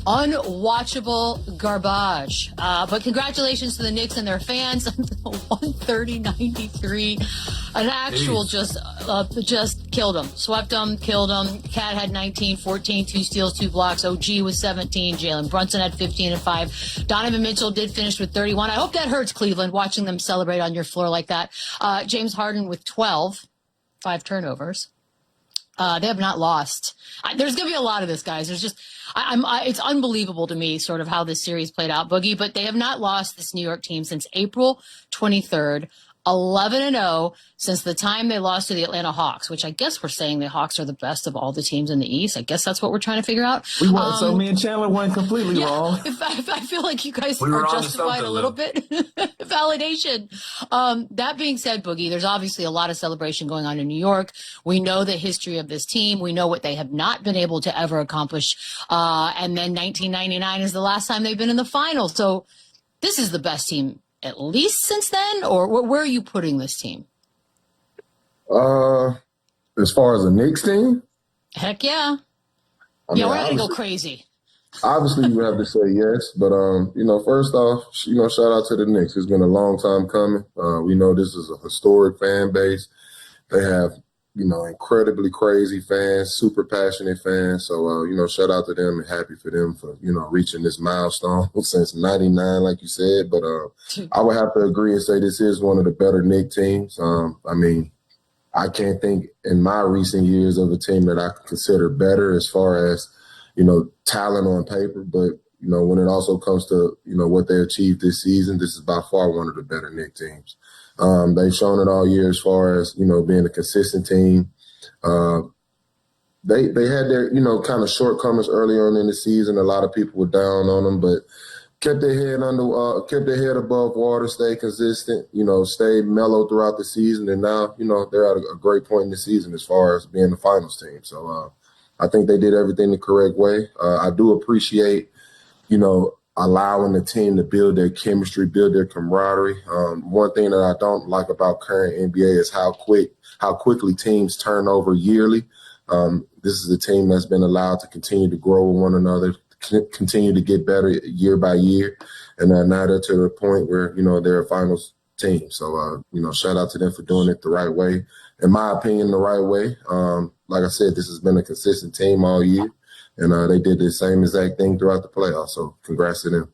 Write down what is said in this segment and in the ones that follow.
Unwatchable garbage. But congratulations to the Knicks and their fans. 130-93. An actual just killed them. Swept them, killed them. Cat had 19, 14, 2 steals, 2 blocks. OG was 17. Jalen Brunson had 15 and 5. Donovan Mitchell did finish with 31. I hope that hurts Cleveland, watching them celebrate on your floor like that. James Harden with 12, 5 turnovers. They have not lost. There's going to be a lot of this, guys. There's just, it's unbelievable to me sort of how this series played out, Boogie, but they have not lost this New York team since April 23rd, 11-0 since the time they lost to the Atlanta Hawks, which I guess we're saying the Hawks are the best of all the teams in the East. I guess that's what we're trying to figure out. We won, so me and Chandler went completely wrong. I feel like you guys are justified a little bit. Validation. That being said, Boogie, there's obviously a lot of celebration going on in New York. We know the history of this team. We know what they have not been able to ever accomplish. And then 1999 is the last time they've been in the finals. So this is the best team at least since then, or where are you putting this team? As far as the Knicks team? Heck yeah. We're going to go crazy. Obviously, you have to say yes, but, first off, shout out to the Knicks. It's been a long time coming. We know this is a historic fan base. They have, incredibly crazy fans, super passionate fans. So, shout out to them and happy for them for, reaching this milestone since 99, like you said. But I would have to agree and say this is one of the better Knicks teams. I can't think in my recent years of a team that I consider better as far as, talent on paper. But, when it also comes to, what they achieved this season, this is by far one of the better Knicks teams. They've shown it all year as far as, being a consistent team. They had their, kind of shortcomings early on in the season. A lot of people were down on them, but kept their head above water, stayed consistent, stayed mellow throughout the season. And now, they're at a great point in the season as far as being the finals team. So I think they did everything the correct way. I do appreciate, allowing the team to build their chemistry, build their camaraderie. One thing that I don't like about current NBA is how quickly teams turn over yearly. This is a team that's been allowed to continue to grow with one another, continue to get better year by year. And now they're to the point where, they're a finals team. So, shout out to them for doing it the right way. In my opinion, the right way. Like I said, this has been a consistent team all year. And they did the same exact thing throughout the playoffs. So congrats to them.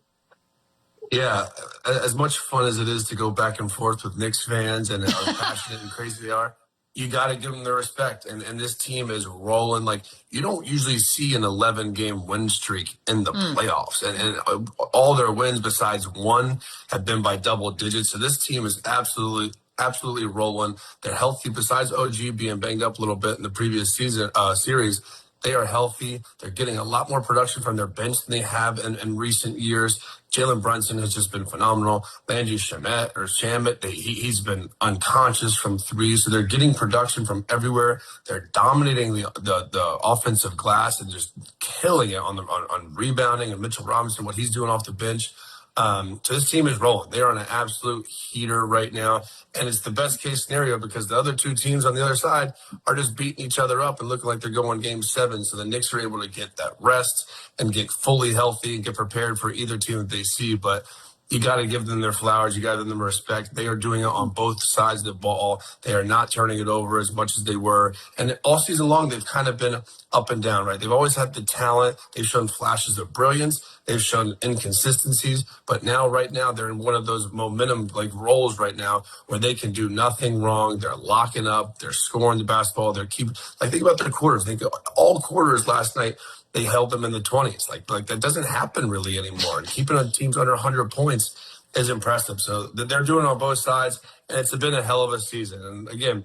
Yeah, as much fun as it is to go back and forth with Knicks fans and how passionate and crazy they are, you got to give them their respect. And this team is rolling. Like, you don't usually see an 11-game win streak in the playoffs. And all their wins besides one have been by double digits. So this team is absolutely rolling. They're healthy besides OG being banged up a little bit in the previous series. They are healthy. They're getting a lot more production from their bench than they have in recent years. Jalen Brunson has just been phenomenal. Landry Shamet, he's been unconscious from three. So they're getting production from everywhere. They're dominating the offensive glass and just killing it on rebounding. And Mitchell Robinson, what he's doing off the bench. So this team is rolling. They are on an absolute heater right now. And it's the best case scenario because the other two teams on the other side are just beating each other up and looking like they're going game 7. So the Knicks are able to get that rest and get fully healthy and get prepared for either team that they see. But you got to give them their flowers. You got to give them respect. They are doing it on both sides of the ball. They are not turning it over as much as they were. And all season long, they've kind of been up and down, right? They've always had the talent. They've shown flashes of brilliance. They've shown inconsistencies. But right now, they're in one of those momentum roles right now where they can do nothing wrong. They're locking up. They're scoring the basketball. Think about their quarters. Think all quarters last night. They held them in the 20s. Like that doesn't happen really anymore. And keeping on teams under 100 points is impressive. So they're doing it on both sides, and it's been a hell of a season. And again,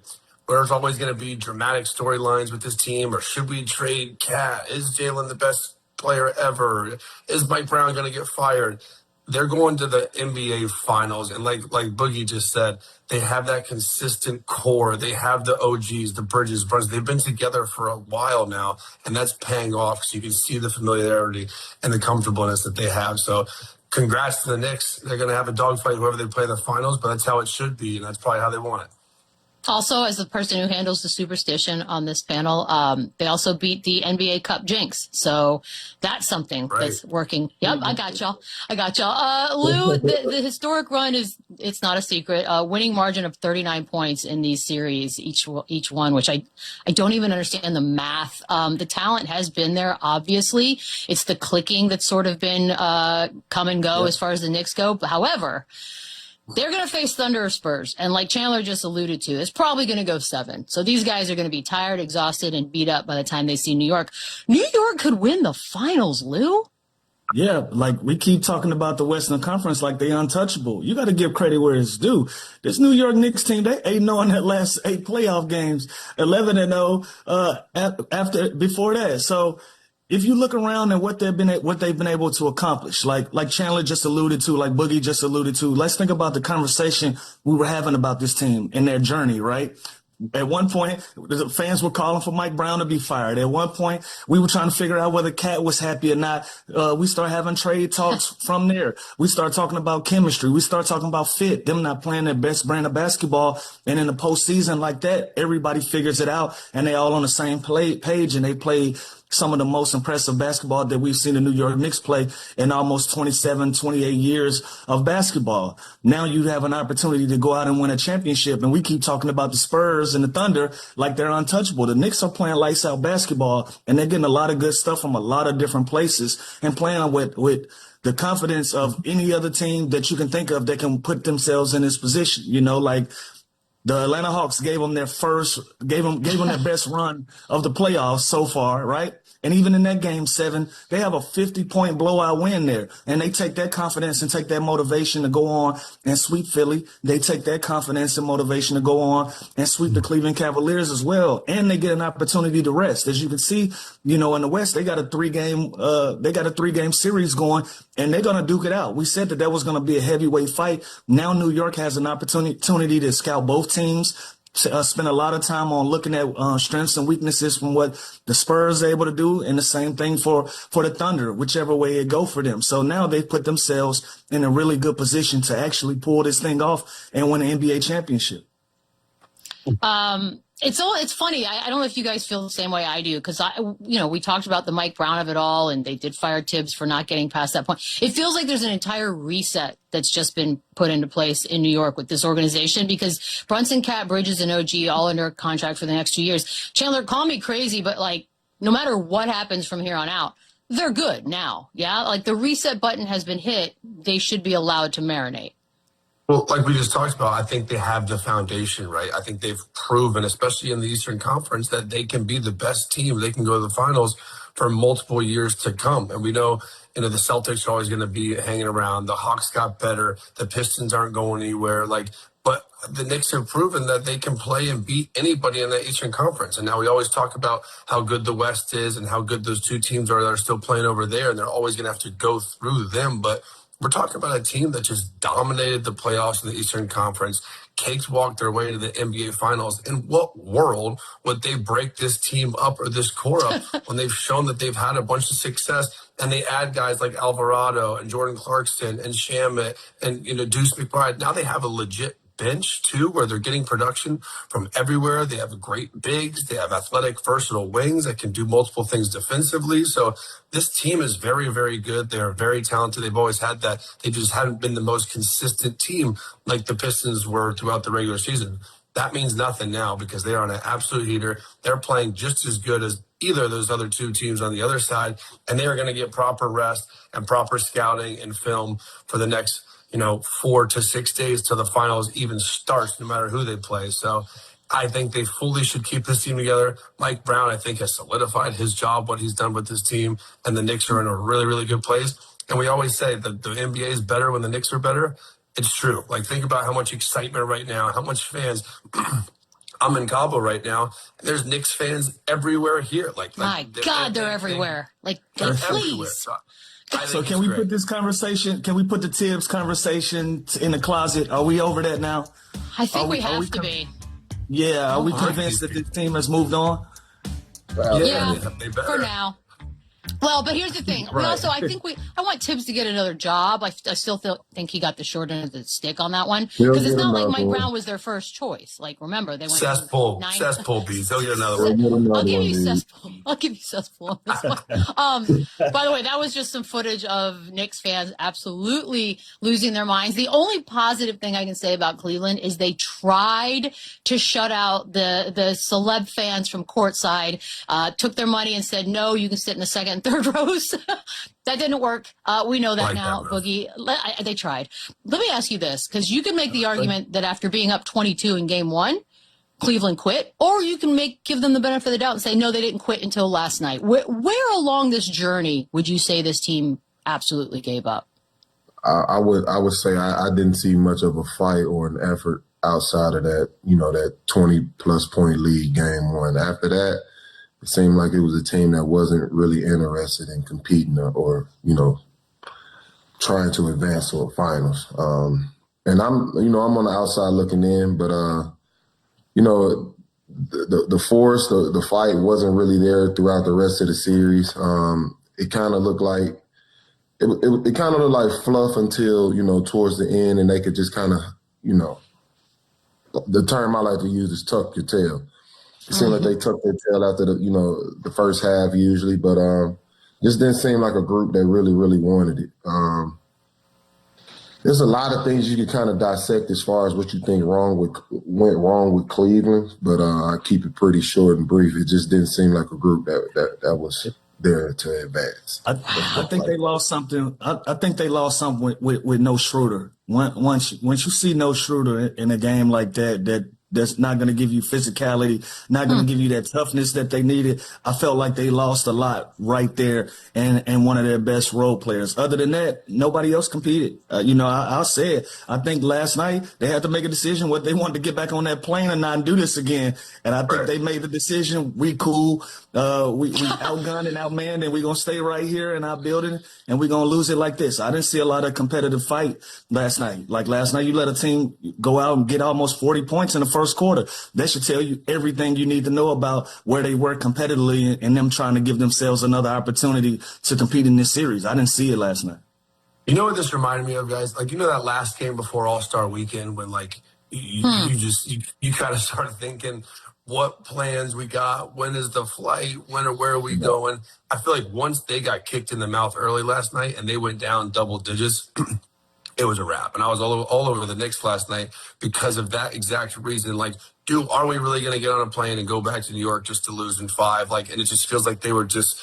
there's always going to be dramatic storylines with this team, or should we trade Cat? Is Jalen the best player ever? Is Mike Brown going to get fired? They're going to the NBA Finals, and like Boogie just said, they have that consistent core. They have the OGs, the Bridges, Brunson. They've been together for a while now, and that's paying off. So you can see the familiarity and the comfortableness that they have. So congrats to the Knicks. They're going to have a dogfight whoever they play in the finals, but that's how it should be, and that's probably how they want it. Also, as the person who handles the superstition on this panel, they also beat the NBA Cup jinx. So that's something that's working. Yep, I got y'all. Lou, the historic run it's not a secret. Winning margin of 39 points in these series, each one, which I don't even understand the math. The talent has been there, obviously. It's the clicking that's sort of been come and go as far as the Knicks go. But however, they're going to face Thunder or Spurs. And like Chandler just alluded to, it's probably going to go 7. So these guys are going to be tired, exhausted, and beat up by the time they see New York. New York could win the finals, Lou. Yeah, like we keep talking about the Western Conference like they untouchable. You got to give credit where it's due. This New York Knicks team, they 8-0 in their last 8 playoff games, 11-0 before that. So if you look around at what they've been able to accomplish, like Chandler just alluded to, like Boogie just alluded to, let's think about the conversation we were having about this team and their journey, right? At one point, the fans were calling for Mike Brown to be fired. At one point, we were trying to figure out whether Cat was happy or not. We started having trade talks from there. We started talking about chemistry. We started talking about fit, them not playing their best brand of basketball. And in the postseason like that, everybody figures it out, and they all on the same page, and they play some of the most impressive basketball that we've seen the New York Knicks play in almost 27, 28 years of basketball. Now you have an opportunity to go out and win a championship. And we keep talking about the Spurs and the Thunder like they're untouchable. The Knicks are playing lights out basketball, and they're getting a lot of good stuff from a lot of different places and playing with the confidence of any other team that you can think of that can put themselves in this position. You know, like the Atlanta Hawks gave them their best run of the playoffs so far, right? And even in that game 7, they have a 50-point blowout win there. And they take that confidence and take that motivation to go on and sweep Philly. They take that confidence and motivation to go on and sweep the Cleveland Cavaliers as well. And they get an opportunity to rest. As you can see, you know, in the West, they got a 3-game series going, and they're going to duke it out. We said that was going to be a heavyweight fight. Now New York has an opportunity to scout both teams. Spend a lot of time on looking at strengths and weaknesses from what the Spurs are able to do, and the same thing for the Thunder, whichever way it go for them. So now they put themselves in a really good position to actually pull this thing off and win an NBA championship. It's funny. I don't know if you guys feel the same way I do, because we talked about the Mike Brown of it all, and they did fire Tibbs for not getting past that point. It feels like there's an entire reset that's just been put into place in New York with this organization, because Brunson, Cat, Bridges, and OG all under contract for the next 2 years. Chandler, call me crazy, but like no matter what happens from here on out, they're good now. Yeah, like the reset button has been hit. They should be allowed to marinate. Well, like we just talked about, I think they have the foundation, right? I think they've proven, especially in the Eastern Conference, that they can be the best team. They can go to the finals for multiple years to come. And we know, the Celtics are always going to be hanging around. The Hawks got better. The Pistons aren't going anywhere. But the Knicks have proven that they can play and beat anybody in the Eastern Conference. And now we always talk about how good the West is and how good those two teams are that are still playing over there. And they're always going to have to go through them. But we're talking about a team that just dominated the playoffs in the Eastern Conference, cakewalked their way to the NBA Finals. In what world would they break this team up or this core up when they've shown that they've had a bunch of success, and they add guys like Alvarado and Jordan Clarkson and Shamet and Deuce McBride? Now they have a legit bench too, where they're getting production from everywhere. They have great bigs. They have athletic, versatile wings that can do multiple things defensively. So this team is very, very good. They're very talented. They've always had that. They just haven't been the most consistent team like the Pistons were throughout the regular season. That means nothing now, because they are on an absolute heater. They're playing just as good as either of those other two teams on the other side, and they are going to get proper rest and proper scouting and film for the next 4 to 6 days till the finals even starts, no matter who they play. So I think they fully should keep this team together. Mike Brown, I think, has solidified his job, what he's done with this team, and the Knicks are in a really, really good place. And we always say that the NBA is better when the Knicks are better. It's true. Think about how much excitement right now, how much fans. I'm in Cabo right now. There's Knicks fans everywhere here. My God, they're everywhere. They're please. Everywhere. So can we put this conversation, can we put the Tibbs conversation in the closet? Are we over that now? I think we have to be. Yeah, are we convinced that this team has moved on? Yeah, they better. for now. Well, but here's the thing. We Right. also, I want Tibbs to get another job. I still think he got the short end of the stick on that one He'll because it's get not like another Mike one. Brown was their first choice. Like, remember, they went Cesspool beats. They'll get another He'll one. get another I'll give one, you dude. cesspool. I'll give you cesspool on this one. By the way, that was just some footage of Knicks fans absolutely losing their minds. The only positive thing I can say about Cleveland is they tried to shut out the celeb fans from courtside, took their money and said, no, you can sit in the second and third rows. That didn't work. We know that Like now, that move. Boogie. They tried. Let me ask you this, because you can make the argument that after being up 22 in game one, Cleveland quit, or you can give them the benefit of the doubt and say, no, they didn't quit until last night. Where along this journey would you say this team absolutely gave up? I would say I didn't see much of a fight or an effort outside of that, that 20-plus point lead game one. After that, it seemed like it was a team that wasn't really interested in competing or trying to advance to a finals. And I'm on the outside looking in, but the force, the fight wasn't really there throughout the rest of the series. It kind of looked like it kind of looked like fluff until towards the end, and they could just kind of the term I like to use is tuck your tail. It seemed like they tucked their tail after the first half usually, but just didn't seem like a group that really, really wanted it. There's a lot of things you can kind of dissect as far as what you think went wrong with Cleveland, but I keep it pretty short and brief. It just didn't seem like a group that was there to advance. I think they lost something. I think they lost something with no Schroeder. Once you see no Schroeder in a game like that's not going to give you physicality, not going to give you that toughness that they needed. I felt like they lost a lot right there and one of their best role players. Other than that, nobody else competed. I'll say it. I think last night they had to make a decision whether they wanted to get back on that plane or not and do this again. And I think they made the decision. We cool. We outgunned and outmanned, and we're going to stay right here in our building, and we're going to lose it like this. I didn't see a lot of competitive fight last night. Like last night, you let a team go out and get almost 40 points in the first quarter. That should tell you everything you need to know about where they were competitively and them trying to give themselves another opportunity to compete in this series. I didn't see it last night. You know what this reminded me of, guys? Like, that last game before All-Star Weekend when, like, you kind of start thinking what plans we got, when is the flight, where are we going? I feel like once they got kicked in the mouth early last night and they went down double digits, it was a wrap. And I was all over the Knicks last night because of that exact reason. Like, dude, are we really going to get on a plane and go back to New York just to lose in 5? Like, and it just feels like they were just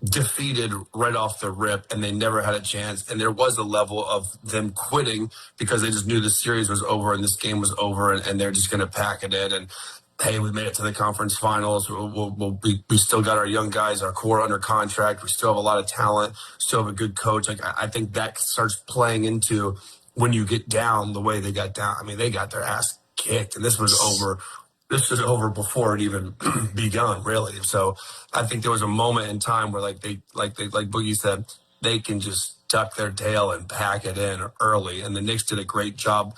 defeated right off the rip and they never had a chance. And there was a level of them quitting because they just knew the series was over and this game was over and they're just going to pack it in. And hey, we made it to the conference finals. We still got our young guys, our core under contract. We still have a lot of talent, still have a good coach. Like, I think that starts playing into when you get down the way they got down. I mean, they got their ass kicked, and this was over. This was over before it even begun, really. So I think there was a moment in time where, like Boogie said, they can just tuck their tail and pack it in early. And the Knicks did a great job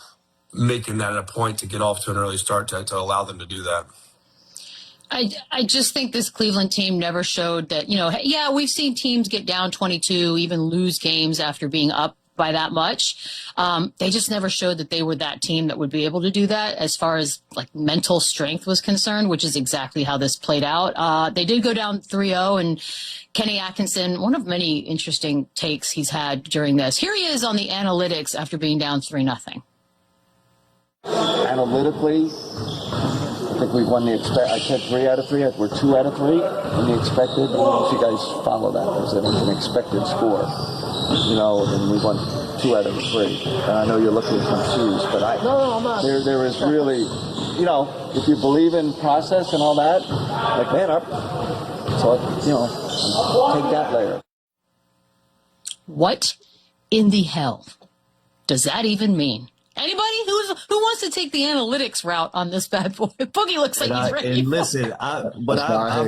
making that a point to get off to an early start to allow them to do that. I just think this Cleveland team never showed that, we've seen teams get down 22, even lose games after being up by that much. They just never showed that they were that team that would be able to do that as far as like mental strength was concerned, which is exactly how this played out. They did go down 3-0, and Kenny Atkinson, one of many interesting takes he's had during this. Here he is on the analytics after being down 3-0. Analytically, I think we've won I said 3 out of 3. We're 2 out of 3 in the expected. I don't know if you guys follow that. There's an expected score. And we won 2 out of 3. And I know you're looking confused, but I'm not. There is really, if you believe in process and all that, like man up. So take that later. What in the hell does that even mean? Anybody who wants to take the analytics route on this bad boy? Boogie looks like he's ready. And listen, I've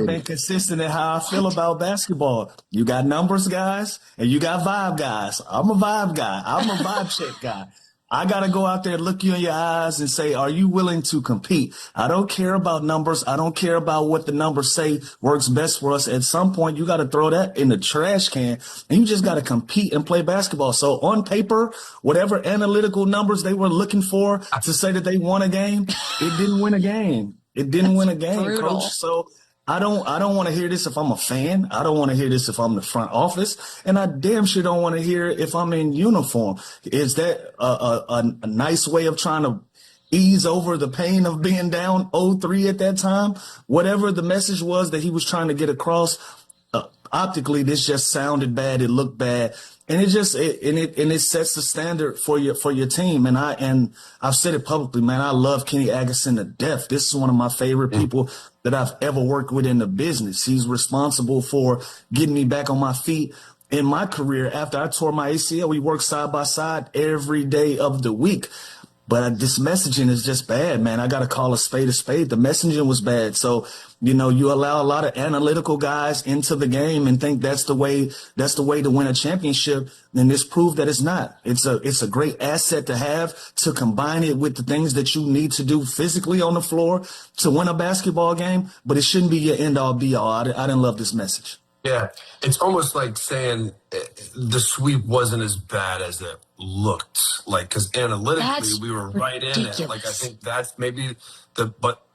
been consistent in how I feel about basketball. You got numbers guys and you got vibe guys. I'm a vibe guy. I'm a vibe check guy. I got to go out there, look you in your eyes and say, are you willing to compete? I don't care about numbers. I don't care about what the numbers say works best for us. At some point, you got to throw that in the trash can and you just got to compete and play basketball. So on paper, whatever analytical numbers they were looking for to say that they won a game, it didn't win a game. It didn't win a game, brutal. Coach. So I don't want to hear this if I'm a fan. I don't want to hear this if I'm the front office. And I damn sure don't want to hear it if I'm in uniform. Is that a nice way of trying to ease over the pain of being down 0-3 at that time? Whatever the message was that he was trying to get across, optically, this just sounded bad. It looked bad. And it sets the standard for your team. And I've said it publicly, man. I love Kenny Agason to death. This is one of my favorite people that I've ever worked with in the business. He's responsible for getting me back on my feet in my career. After I tore my ACL, we worked side by side every day of the week. But this messaging is just bad, man. I got to call a spade a spade. The messaging was bad. So, you allow a lot of analytical guys into the game and think that's the way to win a championship. And this proved that it's not. It's a great asset to have, to combine it with the things that you need to do physically on the floor to win a basketball game. But it shouldn't be your end all be all. I didn't love this message. Yeah, it's almost like saying the sweep wasn't as bad as it looked. Like, because analytically we were right in it. Like, I think that's maybe but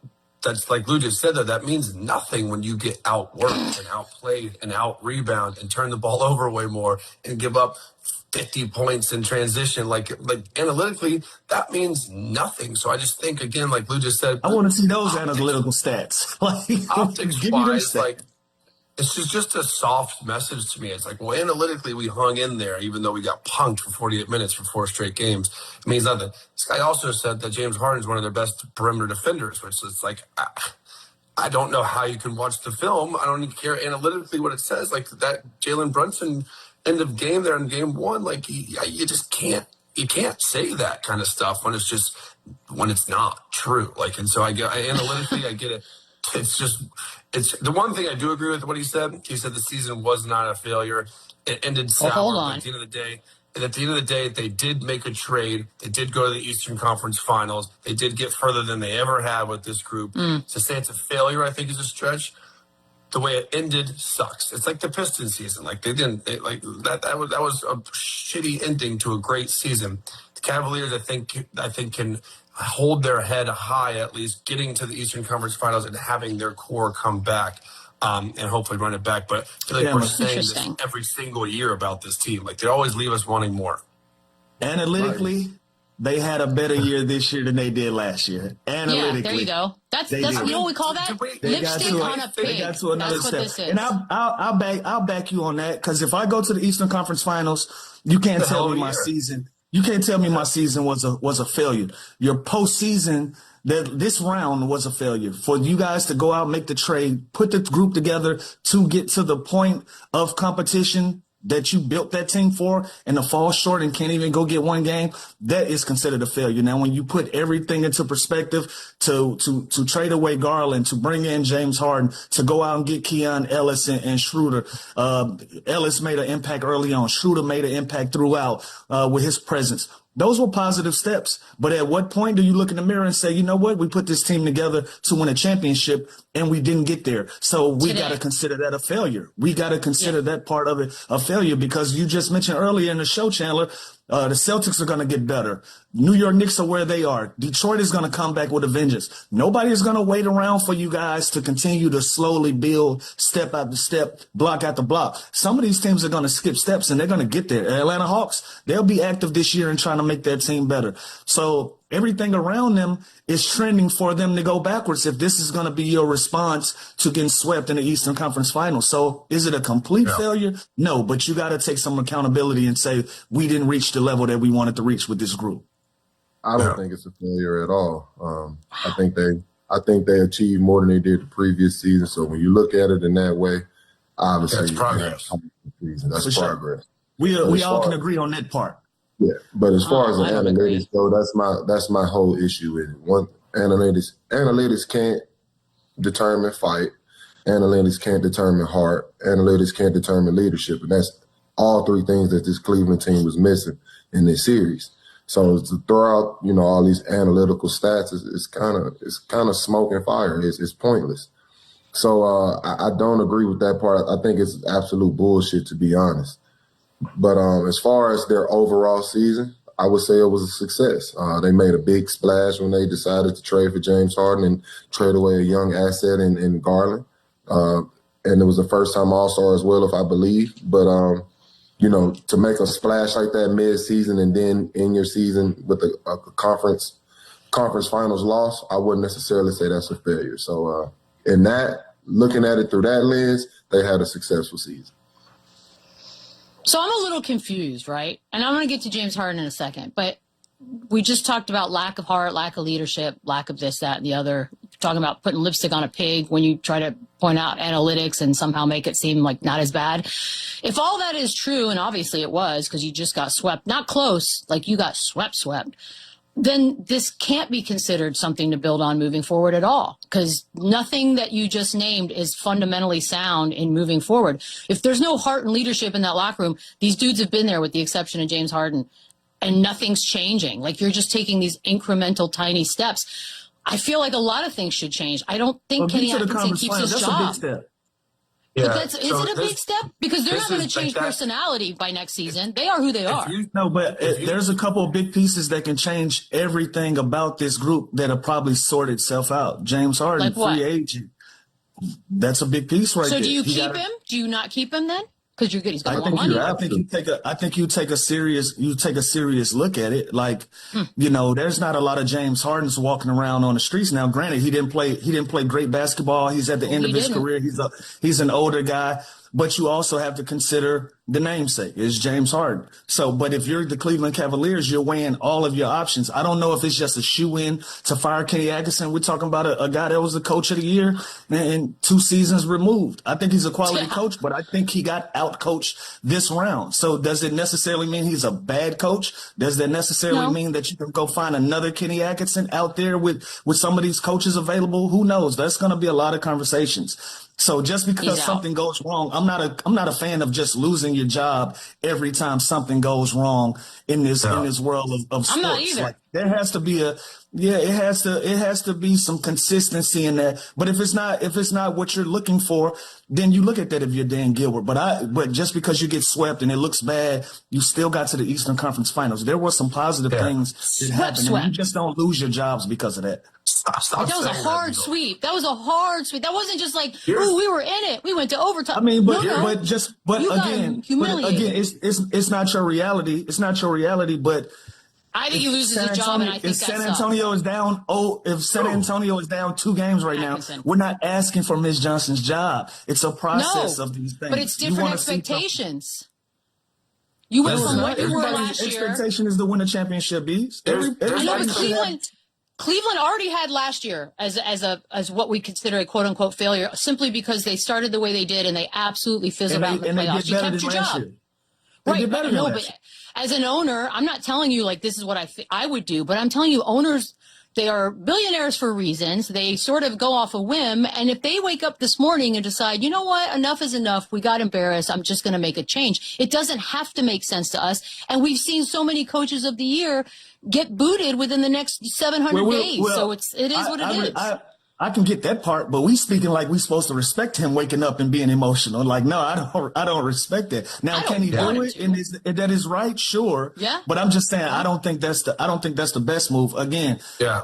that's like Lou just said, though, that means nothing when you get outworked and outplayed and out-rebound and turn the ball over way more and give up 50 points in transition. Like analytically, that means nothing. So I just think, again, like Lou just said, I want to see those analytical stats. Optics-wise, like, it's just a soft message to me. It's like, well, analytically, we hung in there, even though we got punked for 48 minutes for 4 straight games. It means nothing. This guy also said that James Harden is one of their best perimeter defenders, which is like, I don't know how you can watch the film. I don't even care analytically what it says. Like that Jalen Brunson end of game there in game 1, like you just can't. You can't say that kind of stuff when it's not true. Like, and so analytically, I get it. It's the one thing I do agree with what he said. He said the season was not a failure. It ended sour. Hold on. At the end of the day, they did make a trade. They did go to the Eastern Conference Finals. They did get further than they ever had with this group. To say it's a failure, I think, is a stretch. The way it ended sucks. It's like the Pistons season. Like that was a shitty ending to a great season. The Cavaliers, I think can hold their head high, at least getting to the Eastern Conference Finals and having their core come back and hopefully run it back. But I feel like we're saying this every single year about this team. Like they always leave us wanting more. Analytically, they had a better year this year than they did last year. Analytically. Yeah, there you go. That's you know what we call that? Lipstick on a pig. They got to another That's step. what this is. And I'll back you on that, because if I go to the Eastern Conference Finals, you can't tell me my season. You can't tell me my season was a failure. Your postseason, this round was a failure. For you guys to go out, make the trade, put the group together to get to the point of competition that you built that team for, and to fall short and can't even go get one game, that is considered a failure. Now, when you put everything into perspective, to trade away Garland, to bring in James Harden, to go out and get Keon Ellis and Schroeder, Ellis made an impact early on. Schroeder made an impact throughout with his presence. Those were positive steps. But at what point do you look in the mirror and say, you know what, we put this team together to win a championship and we didn't get there. So we got to consider that a failure. We got to consider that part of it a failure, because you just mentioned earlier in the show, Chandler, the Celtics are going to get better. New York Knicks are where they are. Detroit is going to come back with a vengeance. Nobody is going to wait around for you guys to continue to slowly build step after step, block after block. Some of these teams are going to skip steps and they're going to get there. Atlanta Hawks, they'll be active this year in trying to make their team better. So everything around them is trending for them to go backwards if this is going to be your response to getting swept in the Eastern Conference Finals. So is it a complete failure? No, but you got to take some accountability and say we didn't reach the level that we wanted to reach with this group. I don't think it's a failure at all. I think they achieved more than they did the previous season. So when you look at it in that way, obviously that's progress. That's progress. We all can agree on that part. Yeah, but as far as the analytics go, that's my whole issue with it. One, analytics can't determine fight. Analytics can't determine heart. Analytics can't determine leadership, and that's all three things that this Cleveland team was missing in this series. So to throw out, all these analytical stats is kind of smoke and fire. It's pointless. So I don't agree with that part. I think it's absolute bullshit, to be honest. But as far as their overall season, I would say it was a success. They made a big splash when they decided to trade for James Harden and trade away a young asset in Garland. And it was the first time All-Star as well, if I believe. But, to make a splash like that mid-season and then end your season with a conference finals loss, I wouldn't necessarily say that's a failure. So looking at it through that lens, they had a successful season. So I'm a little confused, right? And I'm going to get to James Harden in a second, but we just talked about lack of heart, lack of leadership, lack of this, that, and the other. Talking about putting lipstick on a pig when you try to point out analytics and somehow make it seem like not as bad. If all that is true, and obviously it was because you just got swept, not close, like you got swept, then this can't be considered something to build on moving forward at all, because nothing that you just named is fundamentally sound in moving forward. If there's no heart and leadership in that locker room, these dudes have been there with the exception of James Harden, and nothing's changing. Like, you're just taking these incremental tiny steps. I feel like a lot of things should change. I don't think Kenny Atkinson keeps his job. A big step. Yeah. But is it a big step? Because they're not going to change personality by next season. They are who they are. There's a couple of big pieces that can change everything about this group that'll probably sort itself out. James Harden, free agent. That's a big piece right there. So do you keep him? Do you not keep him then? Because you're good. He's got a lot of money. I think you take a serious look at it. Like, there's not a lot of James Hardens walking around on the streets now. Granted, he didn't play great basketball. He's at the end of his career. He's an older guy. But you also have to consider the namesake is James Harden. So, but if you're the Cleveland Cavaliers, you're weighing all of your options. I don't know if it's just a shoe-in to fire Kenny Atkinson. We're talking about a guy that was the coach of the year and 2 seasons removed. I think he's a quality coach, but I think he got out-coached this round. So does it necessarily mean he's a bad coach? Does that necessarily mean that you can go find another Kenny Atkinson out there with some of these coaches available? Who knows? That's going to be a lot of conversations. So just because something goes wrong, I'm not a fan of just losing your job every time something goes wrong in this world of sports. I'm not either. Like, there has to be it has to be some consistency in that. But if it's not what you're looking for, then you look at that if you're Dan Gilbert. But just because you get swept and it looks bad, you still got to the Eastern Conference Finals. There were some positive things that happened, and you just don't lose your jobs because of that. That was a hard sweep. That was a hard sweep. That wasn't just like, ooh, we were in it. We went to overtime. I mean, but again, it's not your reality. It's not your reality. But I think he loses his job, and I think if San Antonio is down, if San Antonio is down 2 games right now, we're not asking for Ms. Johnson's job. It's a process of these things. But it's different expectations. You went from what you were last year. Expectation is to win a championship, Bees. I know, but Cleveland already had last year as what we consider a quote unquote failure, simply because they started the way they did and they absolutely fizzled out in the playoffs. You kept your job. Right. No, but as an owner, I'm not telling you like this is what I would do, but I'm telling you owners, they are billionaires for reasons. They sort of go off a whim. And if they wake up this morning and decide, you know what, enough is enough. We got embarrassed. I'm just going to make a change. It doesn't have to make sense to us. And we've seen so many coaches of the year get booted within the next 700 days. So it is what it is. I can get that part, but we speaking like we're supposed to respect him waking up and being emotional. Like, no, I don't respect that. Now, can he do it? And that is right, sure. Yeah. But I'm just saying, I don't think that's the best move. Again,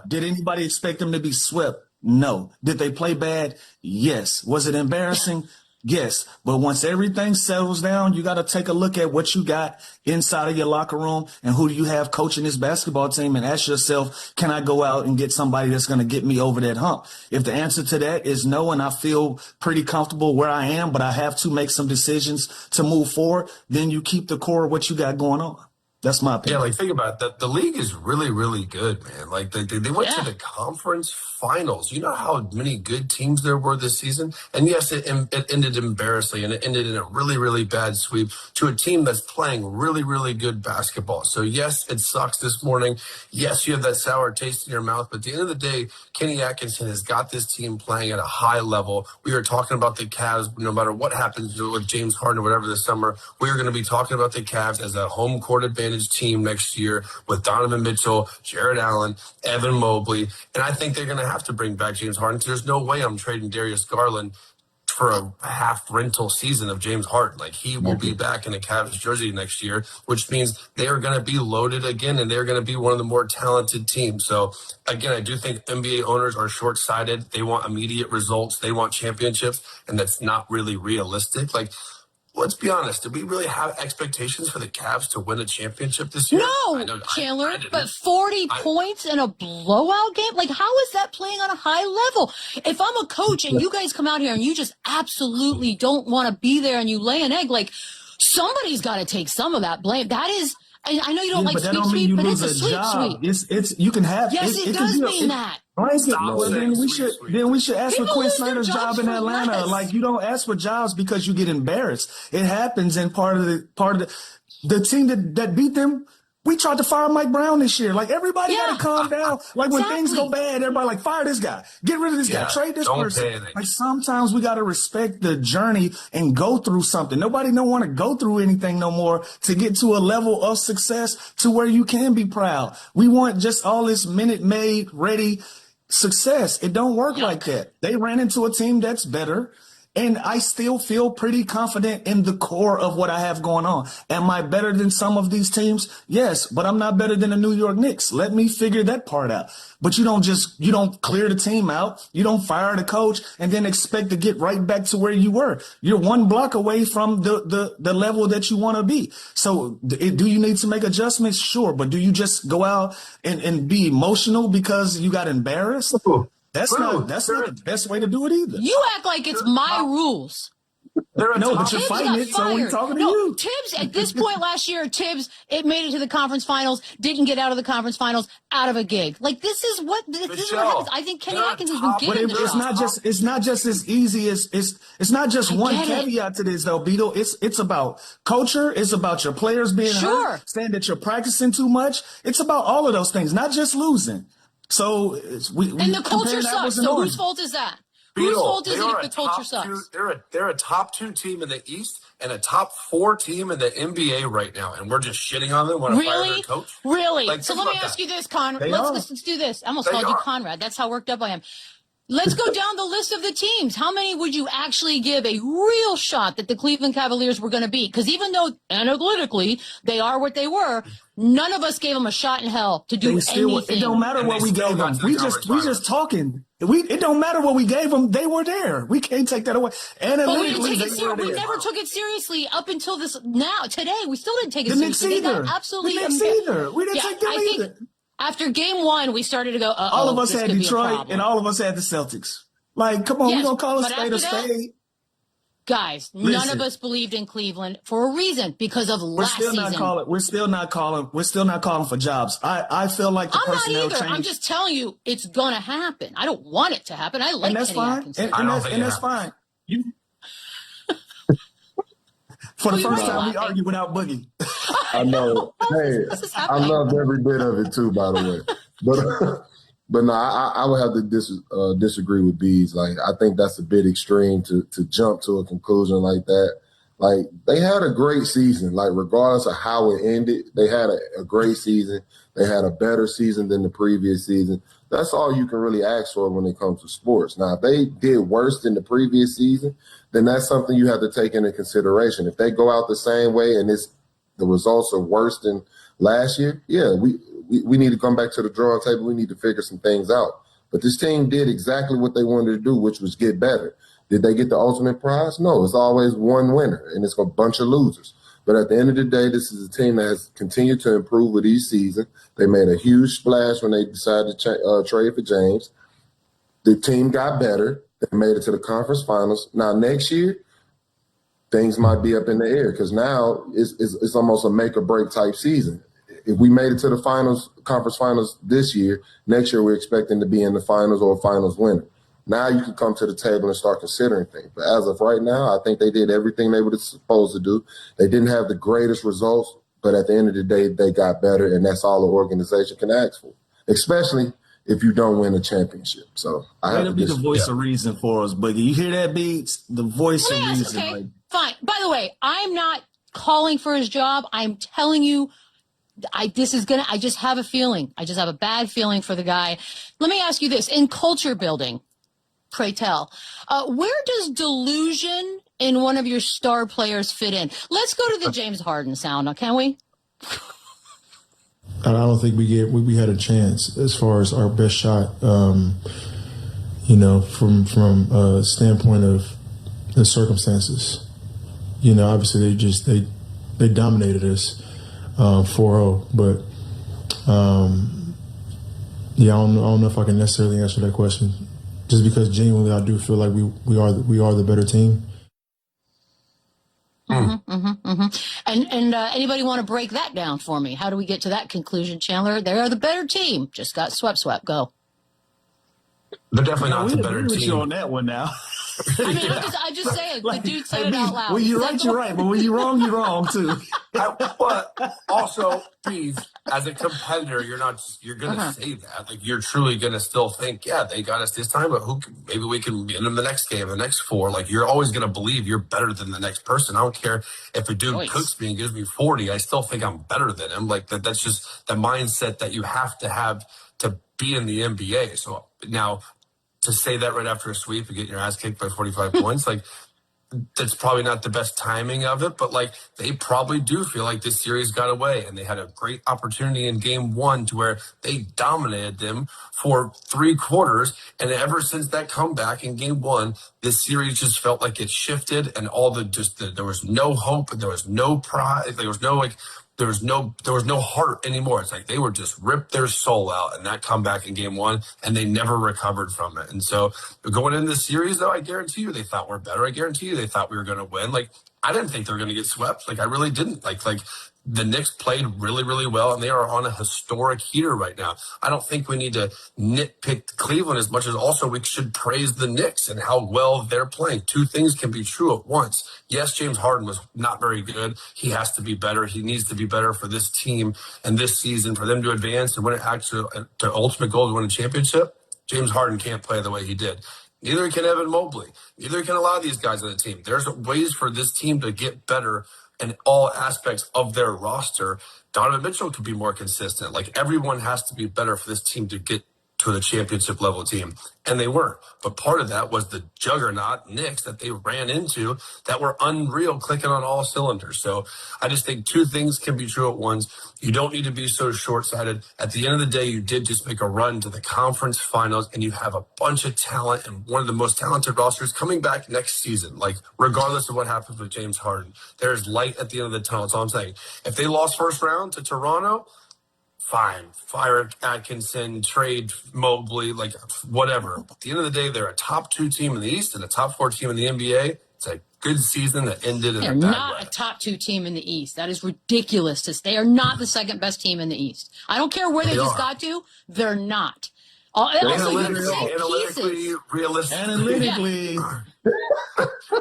did anybody expect him to be swept? No. Did they play bad? Yes. Was it embarrassing? Yes, but once everything settles down, you got to take a look at what you got inside of your locker room and who do you have coaching this basketball team, and ask yourself, can I go out and get somebody that's going to get me over that hump? If the answer to that is no, and I feel pretty comfortable where I am, but I have to make some decisions to move forward, then you keep the core of what you got going on. That's my opinion. Yeah, like think about it. The league is really, really good, man. Like they went to the conference finals. You know how many good teams there were this season? And yes, it ended embarrassingly, and it ended in a really, really bad sweep to a team that's playing really, really good basketball. So yes, it sucks this morning. Yes, you have that sour taste in your mouth. But at the end of the day, Kenny Atkinson has got this team playing at a high level. We are talking about the Cavs, no matter what happens with James Harden or whatever this summer. We are going to be talking about the Cavs as a home court advantage advantage team next year with Donovan Mitchell, Jared Allen, Evan Mobley. And I think they're going to have to bring back James Harden. There's no way I'm trading Darius Garland for a half rental season of James Harden. Like, he will be back in a Cavs jersey next year, which means they are going to be loaded again, and they're going to be one of the more talented teams. So again, I do think NBA owners are short-sighted. They want immediate results. They want championships, and that's not really realistic. Like, let's be honest. Did we really have expectations for the Cavs to win a championship this year? No, Chandler, but 40 points in a blowout game? Like, how is that playing on a high level? If I'm a coach and you guys come out here and you just absolutely don't want to be there and you lay an egg, like, somebody's got to take some of that blame. That is, I know you don't like sweep, but it's a sweep. It's you can have. Yes, it does mean that. Well, then we should ask for Quinn Snyder's job in Atlanta. Like, you don't ask for jobs because you get embarrassed. It happens, and part of the team that beat them. We tried to fire Mike Brown this year. Like, everybody got to calm down. Like, when things go bad, everybody like, fire this guy, get rid of this guy, trade this person. Panic. Like, sometimes we got to respect the journey and go through something. Nobody don't want to go through anything no more to get to a level of success to where you can be proud. We want just all this minute made ready success. It don't work like that. They ran into a team that's better. And I still feel pretty confident in the core of what I have going on. Am I better than some of these teams? Yes, but I'm not better than the New York Knicks. Let me figure that part out. But you don't clear the team out. You don't fire the coach and then expect to get right back to where you were. You're one block away from the level that you want to be. So do you need to make adjustments? Sure. But do you just go out and be emotional because you got embarrassed? That's not the best way to do it either. You act like it's my rules. No, but you're fighting it, so we're talking to you. Tibbs, at this point last year, it made it to the conference finals, didn't get out of the conference finals, out of a gig. Like, this is what happens. I think Kenny Atkins has been given the shot. It's not just as easy as it's not just one caveat to this though, Beto. It's about culture. It's about your players being hurt, saying that you're practicing too much. It's about all of those things, not just losing. So and the culture sucks. So whose fault is that? Whose fault is it if the culture sucks? They're a top 2 team in the East and a top 4 team in the NBA right now, and we're just shitting on them when I fire their coach. Really? Like, so let me ask you this, Conrad. Let's do this. I almost called you Conrad. That's how worked up I am. Let's go down the list of the teams. How many would you actually give a real shot that the Cleveland Cavaliers were going to beat? Because even though analytically they are what they were, none of us gave them a shot in hell to do anything. It don't matter what we gave them. We just talking. It don't matter what we gave them. They were there. We can't take that away. Analytically, we never took it seriously up until today. We still didn't take it seriously. The Knicks either. We didn't take them either. After game 1, we started to go, all of us had Detroit and all of us had the Celtics. Like, come on, we're going to call a spade a spade. Guys, none of us believed in Cleveland for a reason, because of last season. We're still not calling for jobs. I feel like the personnel change. I'm just telling you, it's going to happen. I don't want it to happen. I like Kenny Atkins. And that's fine. For the first time, we argue without Boogie. I know. Hey, I loved every bit of it too, by the way. But no, I would have to disagree with Bees. Like, I think that's a bit extreme to jump to a conclusion like that. Like, they had a great season. Like, regardless of how it ended, they had a great season. They had a better season than the previous season. That's all you can really ask for when it comes to sports. Now, if they did worse than the previous season, then that's something you have to take into consideration. If they go out the same way and the results are worse than last year, yeah, we need to come back to the drawing table. We need to figure some things out. But this team did exactly what they wanted to do, which was get better. Did they get the ultimate prize? No, it's always one winner, and it's a bunch of losers. But at the end of the day, this is a team that has continued to improve with each season. They made a huge splash when they decided to trade for James. The team got better. They made it to the conference finals. Now, next year, things might be up in the air because now it's almost a make-or-break type season. If we made it to the conference finals this year, next year we're expecting to be in the finals or a finals winner. Now you can come to the table and start considering things. But as of right now, I think they did everything they were supposed to do. They didn't have the greatest results, but at the end of the day, they got better, and that's all the organization can ask for, especially if you don't win a championship. So I have to be the voice of reason for us, Boogie. You hear that, Beats? The voice of reason. Okay, fine. By the way, I'm not calling for his job. I'm telling you I just have a feeling. I just have a bad feeling for the guy. Let me ask you this. In culture building, pray tell, where does delusion in one of your star players fit in? Let's go to the James Harden sound, can we? I don't think we had a chance as far as our best shot. From a standpoint of the circumstances. Obviously they dominated us 4-0, but I don't know if I can necessarily answer that question. Just because genuinely I do feel like we are the better team. And anybody want to break that down for me? How do we get to that conclusion, Chandler? They are the better team. Just got swept. Go. They're definitely not the better with team. you on that one now. I mean, I just say it. The dude said it out loud. When you're right, you're right. But when you're wrong, you're wrong too. But also, please, as a competitor, you're going to say that. Like, you're truly going to still think, yeah, they got us this time, but maybe we can beat them the next game, the next 4. Like, you're always going to believe you're better than the next person. I don't care if a dude cooks me and gives me 40. I still think I'm better than him. Like, that's just the mindset that you have to be in the NBA. So now, to say that right after a sweep and get your ass kicked by 45 points, like, that's probably not the best timing of it, but like, they probably do feel like this series got away, and they had a great opportunity in game 1 to where they dominated them for 3 quarters. And ever since that comeback in game 1, this series just felt like it shifted, and there was no hope, and there was no pride. There was no heart anymore. It's like they were just ripped their soul out in that comeback in game 1, and they never recovered from it. And so going into the series, though, I guarantee you they thought we're better. I guarantee you they thought we were going to win. Like, I didn't think they were going to get swept. Like, I really didn't. Like the Knicks played really, really well, and they are on a historic heater right now. I don't think we need to nitpick Cleveland as much as also we should praise the Knicks and how well they're playing. 2 things can be true at once. Yes, James Harden was not very good. He has to be better. He needs to be better for this team and this season for them to advance and win it. Actually, the ultimate goal is win a championship. James Harden can't play the way he did. Neither can Evan Mobley. Neither can a lot of these guys on the team. There's ways for this team to get better in all aspects of their roster. Donovan Mitchell could be more consistent. Like, everyone has to be better for this team to get to the championship level team. And they weren't. But part of that was the juggernaut Knicks that they ran into that were unreal, clicking on all cylinders. So I just think 2 things can be true at once. You don't need to be so short-sighted. At the end of the day, you did just make a run to the conference finals, and you have a bunch of talent and one of the most talented rosters coming back next season. Like, regardless of what happens with James Harden, there's light at the end of the tunnel. That's all I'm saying. If they lost first round to Toronto, fine. Fire Atkinson, trade Mobley, like, whatever. At the end of the day, they're a top 2 team in the East and a top 4 team in the NBA. It's a good season that ended in a bad way. They're not a top 2 team in the East. That is ridiculous. They are not the second best team in the East. I don't care where they just got to. They're not. Analytically, realistically. Yeah.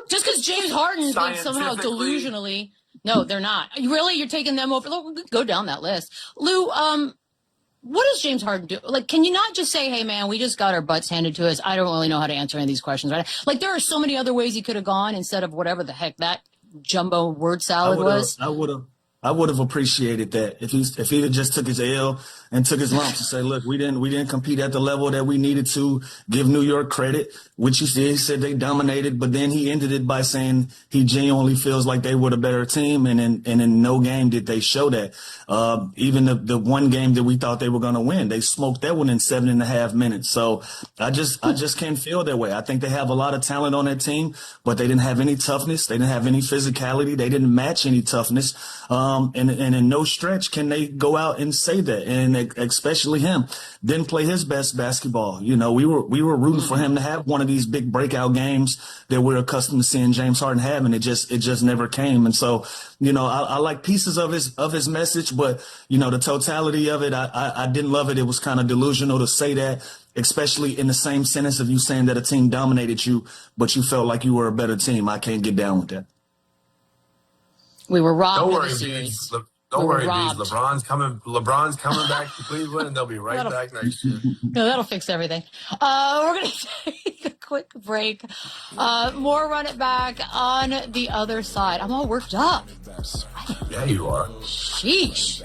Just because James Harden thinks somehow delusionally. No, they're not. Really? You're taking them over? Look, go down that list. Lou, what does James Harden do? Like, can you not just say, hey, man, we just got our butts handed to us. I don't really know how to answer any of these questions, right? Like, there are so many other ways he could have gone instead of whatever the heck that jumbo word salad was. I would have appreciated that if he had just took his L and took his lumps and say, look, we didn't compete at the level that we needed to. Give New York credit, which he said they dominated, but then he ended it by saying he genuinely feels like they were the better team, and in no game did they show that. Even the one game that we thought they were going to win, they smoked that one in 7.5 minutes. So I just can't feel that way. I think they have a lot of talent on that team, but they didn't have any toughness. They didn't have any physicality. They didn't match any toughness. And in no stretch can they go out and say that. And especially him didn't play his best basketball. You know, we were rooting for him to have one of these big breakout games that we're accustomed to seeing James Harden have, and it just never came. And so, you know, I like pieces of his message, but you know, the totality of it, I didn't love it. It was kind of delusional to say that, especially in the same sentence of you saying that a team dominated you, but you felt like you were a better team. I can't get down with that. We were robbed. Don't worry, Bees. Don't worry, Bees. LeBron's coming back to Cleveland, and they'll be right back next year. No, that'll fix everything. We're going to take a quick break. More Run It Back on the other side. I'm all worked up. Yeah, you are. Sheesh.